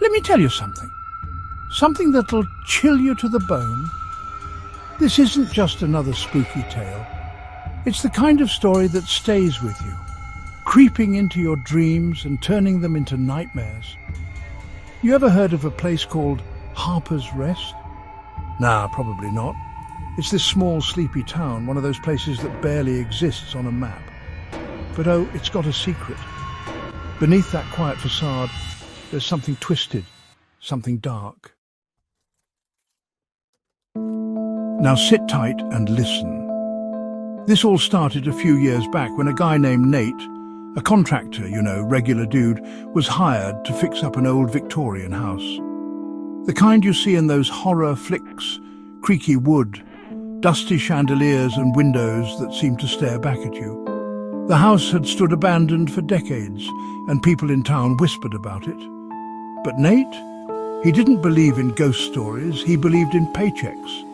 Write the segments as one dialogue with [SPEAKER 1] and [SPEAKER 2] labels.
[SPEAKER 1] Let me tell you something. Something that'll chill you to the bone. This isn't just another spooky tale. It's the kind of story that stays with you, creeping into your dreams and turning them into nightmares. You ever heard of a place called Harper's Rest? Nah, probably not. It's this small, sleepy town, one of those places that barely exists on a map. But oh, it's got a secret. Beneath that quiet facade, there's something twisted, something dark. Now sit tight and listen. This all started a few years back when a guy named Nate, a contractor, regular dude, was hired to fix up an old Victorian house. The kind you see in those horror flicks, creaky wood, dusty chandeliers and windows that seem to stare back at you. The house had stood abandoned for decades, and people in town whispered about it. But Nate, he didn't believe in ghost stories, he believed in paychecks.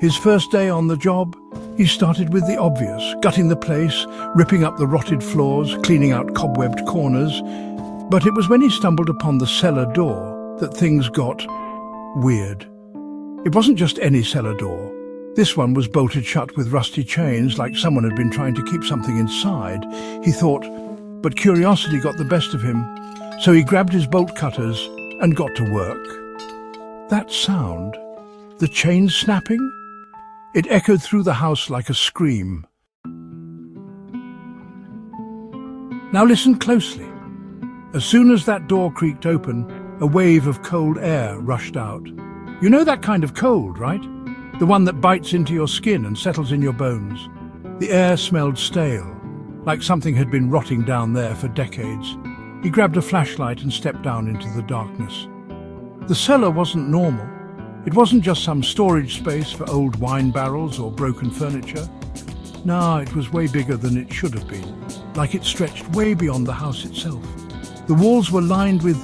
[SPEAKER 1] His first day on the job, he started with the obvious, gutting the place, ripping up the rotted floors, cleaning out cobwebbed corners. But it was when he stumbled upon the cellar door that things got weird. It wasn't just any cellar door. This one was bolted shut with rusty chains, like someone had been trying to keep something inside, he thought, but curiosity got the best of him, so he grabbed his bolt cutters and got to work. That sound, the chain snapping, it echoed through the house like a scream. Now listen closely. As soon as that door creaked open, a wave of cold air rushed out. You know that kind of cold, right? The one that bites into your skin and settles in your bones. The air smelled stale, like something had been rotting down there for decades. He grabbed a flashlight and stepped down into the darkness. The cellar wasn't normal. It wasn't just some storage space for old wine barrels or broken furniture. No, it was way bigger than it should have been, like it stretched way beyond the house itself. The walls were lined with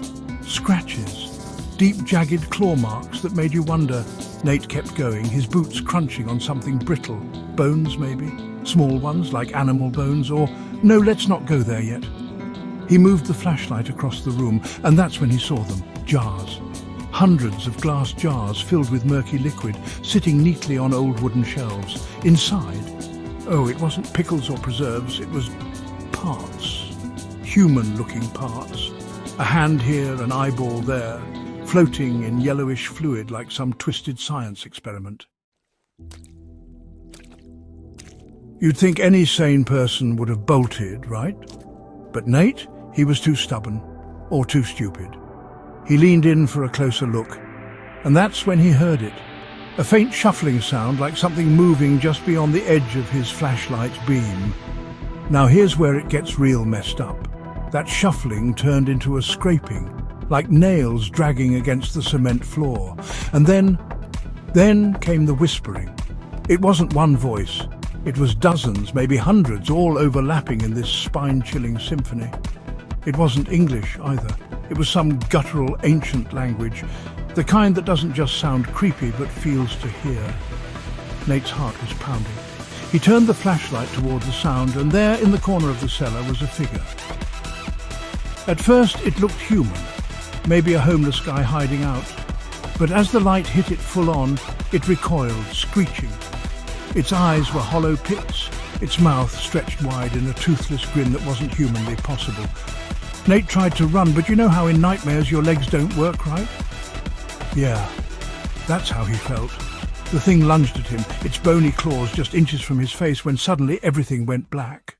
[SPEAKER 1] scratches, deep jagged claw marks that made you wonder. Nate kept going, his boots crunching on something brittle. Bones, maybe? Small ones, like animal bones, or no, let's not go there yet. He moved the flashlight across the room, and that's when he saw them, jars. Hundreds of glass jars filled with murky liquid, sitting neatly on old wooden shelves. Inside, oh, it wasn't pickles or preserves, it was parts. Human-looking parts. A hand here, an eyeball there, floating in yellowish fluid like some twisted science experiment. You'd think any sane person would have bolted, right? But Nate, he was too stubborn, or too stupid. He leaned in for a closer look, and that's when he heard it. A faint shuffling sound like something moving just beyond the edge of his flashlight's beam. Now here's where it gets real messed up. That shuffling turned into a scraping, like nails dragging against the cement floor. And then came the whispering. It wasn't one voice. It was dozens, maybe hundreds, all overlapping in this spine-chilling symphony. It wasn't English either. It was some guttural ancient language, the kind that doesn't just sound creepy but feels to hear. Nate's heart was pounding. He turned the flashlight toward the sound, and there in the corner of the cellar was a figure. At first it looked human, maybe a homeless guy hiding out. But as the light hit it full on, it recoiled, screeching. Its eyes were hollow pits, its mouth stretched wide in a toothless grin that wasn't humanly possible. Nate tried to run, but you know how in nightmares your legs don't work, right? Yeah, that's how he felt. The thing lunged at him, its bony claws just inches from his face, when suddenly everything went black.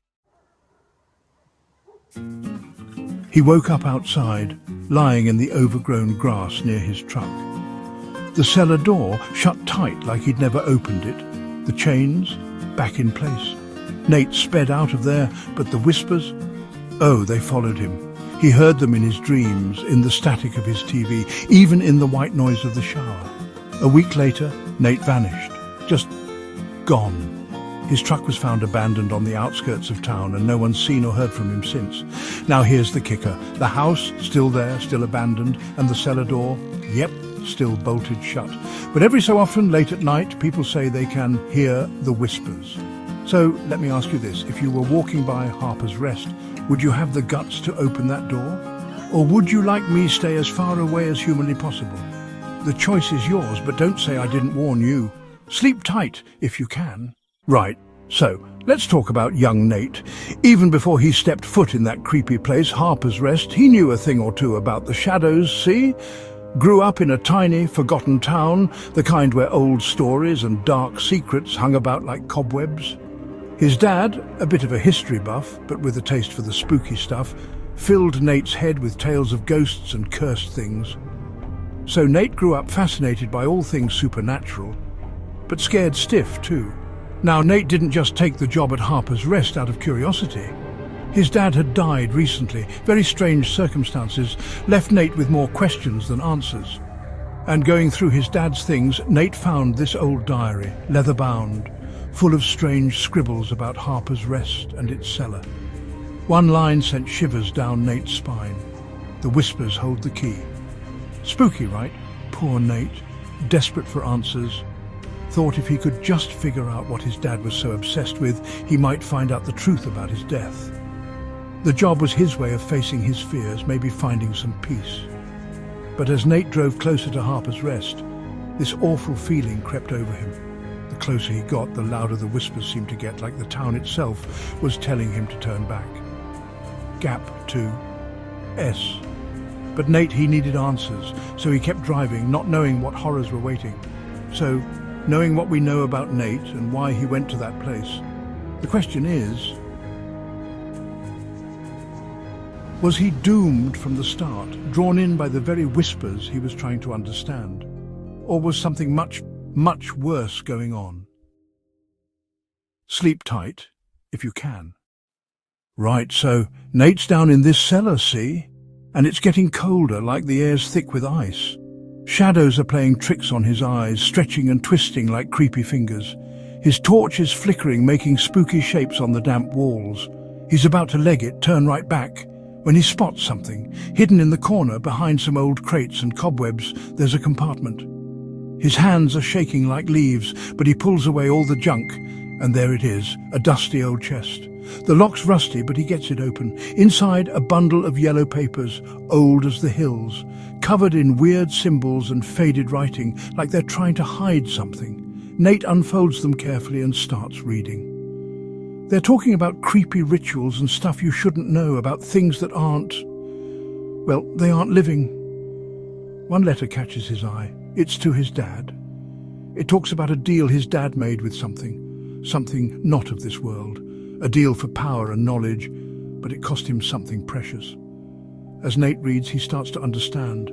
[SPEAKER 1] He woke up outside, lying in the overgrown grass near his truck. The cellar door shut tight like he'd never opened it. The chains back in place. Nate sped out of there, but the whispers, oh, they followed him. He heard them in his dreams, in the static of his TV, even in the white noise of the shower. A week later, Nate vanished, just gone. His truck was found abandoned on the outskirts of town, and no one's seen or heard from him since. Now here's the kicker. The house, still there, still abandoned, and the cellar door, yep, still bolted shut. But every so often, late at night, people say they can hear the whispers. So let me ask you this. If you were walking by Harper's Rest, would you have the guts to open that door? Or would you like me stay as far away as humanly possible? The choice is yours, but don't say I didn't warn you. Sleep tight if you can. Right, so let's talk about young Nate. Even before he stepped foot in that creepy place, Harper's Rest, he knew a thing or two about the shadows, see? Grew up in a tiny, forgotten town, the kind where old stories and dark secrets hung about like cobwebs. His dad, a bit of a history buff, but with a taste for the spooky stuff, filled Nate's head with tales of ghosts and cursed things. So Nate grew up fascinated by all things supernatural, but scared stiff too. Now, Nate didn't just take the job at Harper's Rest out of curiosity. His dad had died recently. Very strange circumstances left Nate with more questions than answers. And going through his dad's things, Nate found this old diary, leather-bound, full of strange scribbles about Harper's Rest and its cellar. One line sent shivers down Nate's spine. The whispers hold the key. Spooky, right? Poor Nate, desperate for answers. Thought if he could just figure out what his dad was so obsessed with, he might find out the truth about his death. The job was his way of facing his fears, maybe finding some peace. But as Nate drove closer to Harper's Rest, this awful feeling crept over him. The closer he got, the louder the whispers seemed to get, like the town itself was telling him to turn back. Gap 2. S. But Nate, he needed answers, so he kept driving, not knowing what horrors were waiting. So, knowing what we know about Nate and why he went to that place, the question is, was he doomed from the start, drawn in by the very whispers he was trying to understand? Or was something much, much worse going on? Sleep tight, if you can. Right, so Nate's down in this cellar, see? And it's getting colder, like the air's thick with ice. Shadows are playing tricks on his eyes, stretching and twisting like creepy fingers. His torch is flickering, making spooky shapes on the damp walls. He's about to leg it, turn right back, when he spots something. Hidden in the corner, behind some old crates and cobwebs, there's a compartment. His hands are shaking like leaves, but he pulls away all the junk, and there it is, a dusty old chest. The lock's rusty, but he gets it open. Inside, a bundle of yellow papers, old as the hills, covered in weird symbols and faded writing, like they're trying to hide something. Nate unfolds them carefully and starts reading. They're talking about creepy rituals and stuff you shouldn't know, about things that aren't, well, they aren't living. One letter catches his eye. It's to his dad. It talks about a deal his dad made with something not of this world. A deal for power and knowledge, but it cost him something precious. As Nate reads, he starts to understand.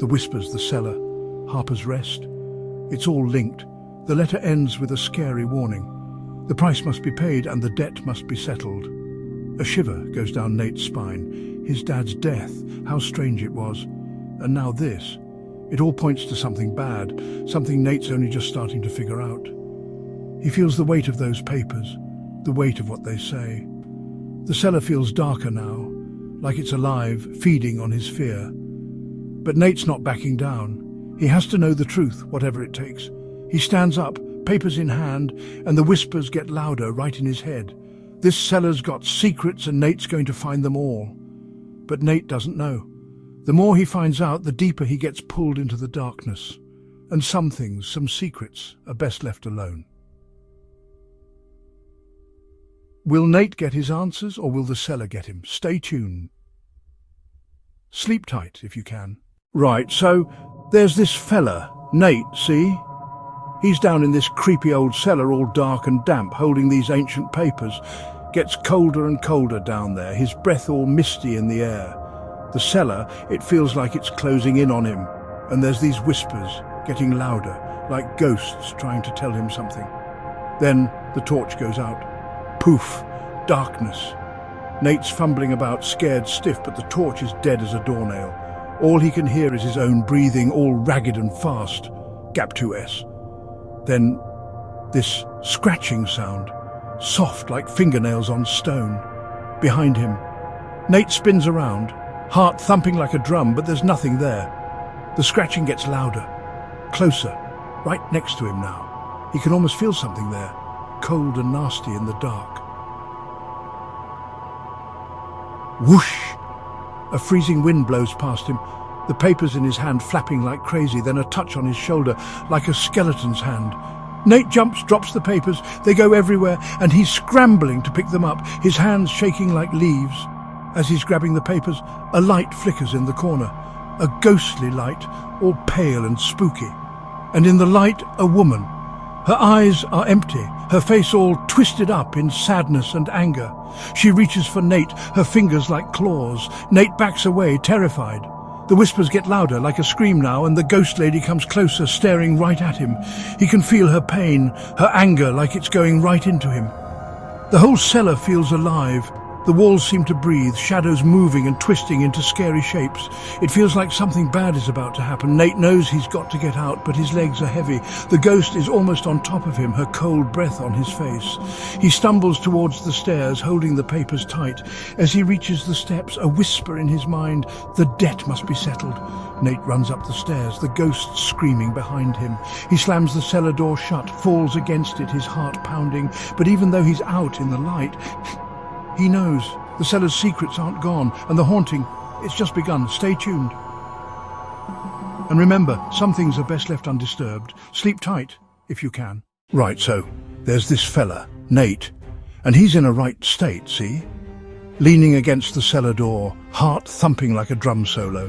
[SPEAKER 1] The whispers, the cellar, Harper's Rest. It's all linked. The letter ends with a scary warning. The price must be paid and the debt must be settled. A shiver goes down Nate's spine. His dad's death, how strange it was. And now this. It all points to something bad, something Nate's only just starting to figure out. He feels the weight of those papers, the weight of what they say. The cellar feels darker now, like it's alive, feeding on his fear. But Nate's not backing down. He has to know the truth, whatever it takes. He stands up, papers in hand, and the whispers get louder right in his head. This cellar's got secrets and Nate's going to find them all. But Nate doesn't know. The more he finds out, the deeper he gets pulled into the darkness. And some things, some secrets, are best left alone. Will Nate get his answers, or will the cellar get him? Stay tuned. Sleep tight, if you can. Right, so there's this fella, Nate, see? He's down in this creepy old cellar, all dark and damp, holding these ancient papers. Gets colder and colder down there, his breath all misty in the air. The cellar, it feels like it's closing in on him, and there's these whispers, getting louder, like ghosts trying to tell him something. Then the torch goes out. Poof, darkness. Nate's fumbling about, scared stiff, but the torch is dead as a doornail. All he can hear is his own breathing, all ragged and fast. Gap 2S. Then this scratching sound, soft like fingernails on stone. Behind him, Nate spins around, heart thumping like a drum, but there's nothing there. The scratching gets louder, closer, right next to him now. He can almost feel something there, cold and nasty in the dark. Whoosh! A freezing wind blows past him, the papers in his hand flapping like crazy, then a touch on his shoulder, like a skeleton's hand. Nate jumps, drops the papers, they go everywhere, and he's scrambling to pick them up, his hands shaking like leaves. As he's grabbing the papers, a light flickers in the corner, a ghostly light, all pale and spooky. And in the light, a woman. Her eyes are empty, her face all twisted up in sadness and anger. She reaches for Nate, her fingers like claws. Nate backs away, terrified. The whispers get louder, like a scream now, and the ghost lady comes closer, staring right at him. He can feel her pain, her anger, like it's going right into him. The whole cellar feels alive. The walls seem to breathe, shadows moving and twisting into scary shapes. It feels like something bad is about to happen. Nate knows he's got to get out, but his legs are heavy. The ghost is almost on top of him, her cold breath on his face. He stumbles towards the stairs, holding the papers tight. As he reaches the steps, a whisper in his mind, the debt must be settled. Nate runs up the stairs, the ghost screaming behind him. He slams the cellar door shut, falls against it, his heart pounding. But even though he's out in the light, he knows the cellar's secrets aren't gone, and the haunting, it's just begun. Stay tuned. And remember, some things are best left undisturbed. Sleep tight, if you can. Right, so there's this fella, Nate, and he's in a right state, see? Leaning against the cellar door, heart thumping like a drum solo.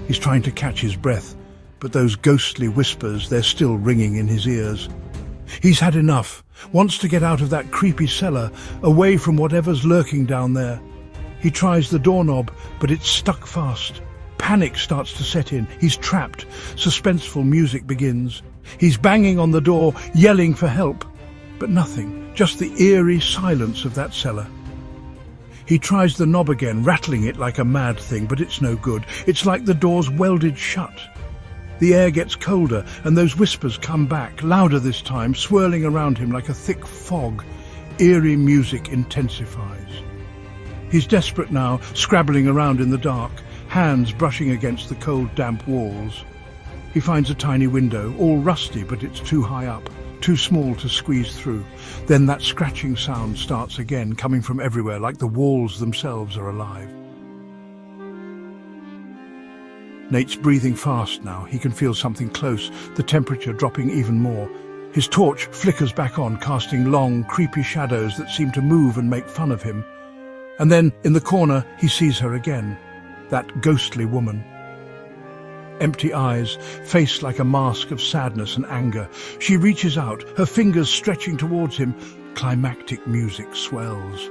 [SPEAKER 1] He's trying to catch his breath, but those ghostly whispers, they're still ringing in his ears. He's had enough, wants to get out of that creepy cellar, away from whatever's lurking down there. He tries the doorknob, but it's stuck fast. Panic starts to set in. He's trapped. Suspenseful music begins. He's banging on the door, yelling for help. But nothing, just the eerie silence of that cellar. He tries the knob again, rattling it like a mad thing, but it's no good. It's like the door's welded shut. The air gets colder, and those whispers come back, louder this time, swirling around him like a thick fog. Eerie music intensifies. He's desperate now, scrabbling around in the dark, hands brushing against the cold, damp walls. He finds a tiny window, all rusty, but it's too high up, too small to squeeze through. Then that scratching sound starts again, coming from everywhere, like the walls themselves are alive. Nate's breathing fast now. He can feel something close, the temperature dropping even more. His torch flickers back on, casting long, creepy shadows that seem to move and make fun of him. And then, in the corner, he sees her again, that ghostly woman. Empty eyes, face like a mask of sadness and anger. She reaches out, her fingers stretching towards him. Climactic music swells.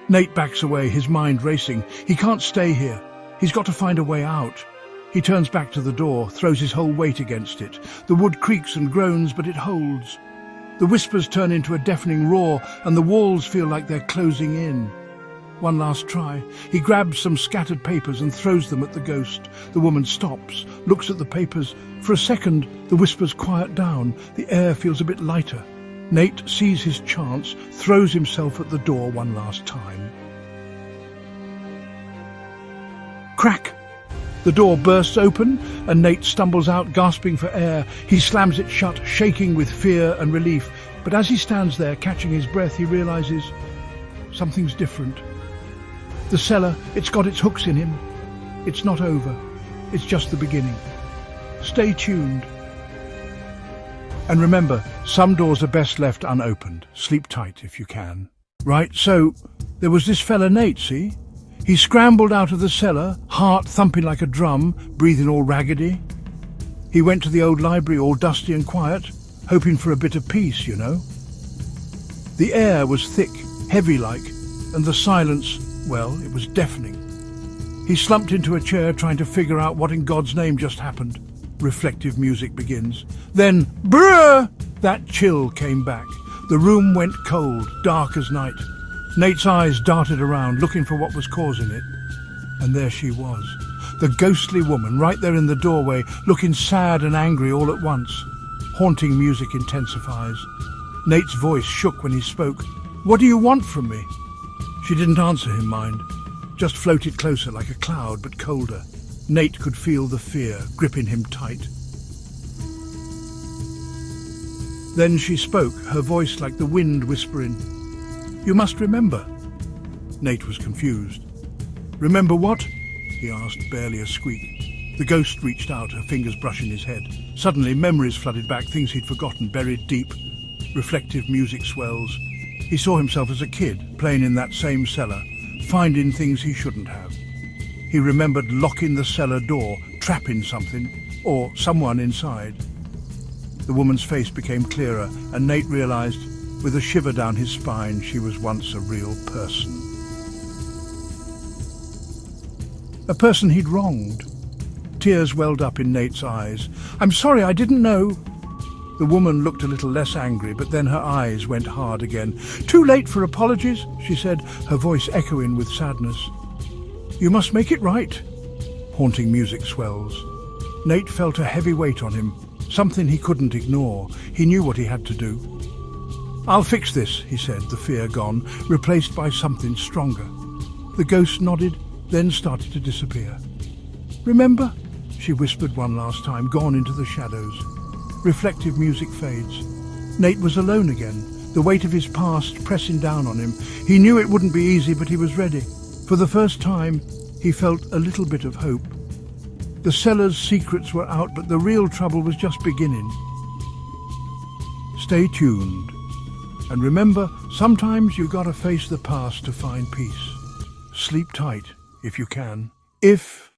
[SPEAKER 1] Nate backs away, his mind racing. He can't stay here. He's got to find a way out. He turns back to the door, throws his whole weight against it. The wood creaks and groans, but it holds. The whispers turn into a deafening roar, and the walls feel like they're closing in. One last try. He grabs some scattered papers and throws them at the ghost. The woman stops, looks at the papers. For a second, the whispers quiet down. The air feels a bit lighter. Nate sees his chance, throws himself at the door one last time. Crack! The door bursts open, and Nate stumbles out, gasping for air. He slams it shut, shaking with fear and relief. But as he stands there, catching his breath, he realizes something's different. The cellar, it's got its hooks in him. It's not over. It's just the beginning. Stay tuned. And remember, some doors are best left unopened. Sleep tight if you can. Right, so there was this fella Nate, see? He scrambled out of the cellar, heart thumping like a drum, breathing all raggedy. He went to the old library, all dusty and quiet, hoping for a bit of peace, you know. The air was thick, heavy-like, and the silence, well, it was deafening. He slumped into a chair, trying to figure out what in God's name just happened. Reflective music begins. Then, brrr! That chill came back. The room went cold, dark as night. Nate's eyes darted around, looking for what was causing it. And there she was, the ghostly woman, right there in the doorway, looking sad and angry all at once. Haunting music intensifies. Nate's voice shook when he spoke. "What do you want from me?" She didn't answer him, mind. Just floated closer like a cloud, but colder. Nate could feel the fear gripping him tight. Then she spoke, her voice like the wind whispering. "You must remember." Nate was confused. "Remember what?" he asked, barely a squeak. The ghost reached out, her fingers brushing his head. Suddenly, memories flooded back, things he'd forgotten, buried deep. Reflective music swells. He saw himself as a kid, playing in that same cellar, finding things he shouldn't have. He remembered locking the cellar door, trapping something, or someone inside. The woman's face became clearer, and Nate realized, with a shiver down his spine, she was once a real person. A person he'd wronged. Tears welled up in Nate's eyes. "I'm sorry, I didn't know." The woman looked a little less angry, but then her eyes went hard again. "Too late for apologies," she said, her voice echoing with sadness. "You must make it right." Haunting music swells. Nate felt a heavy weight on him, something he couldn't ignore. He knew what he had to do. "I'll fix this," he said, the fear gone, replaced by something stronger. The ghost nodded, then started to disappear. "Remember?" she whispered one last time, gone into the shadows. Reflective music fades. Nate was alone again, the weight of his past pressing down on him. He knew it wouldn't be easy, but he was ready. For the first time, he felt a little bit of hope. The cellar's secrets were out, but the real trouble was just beginning. Stay tuned. And remember, sometimes you gotta face the past to find peace. Sleep tight, if you can. If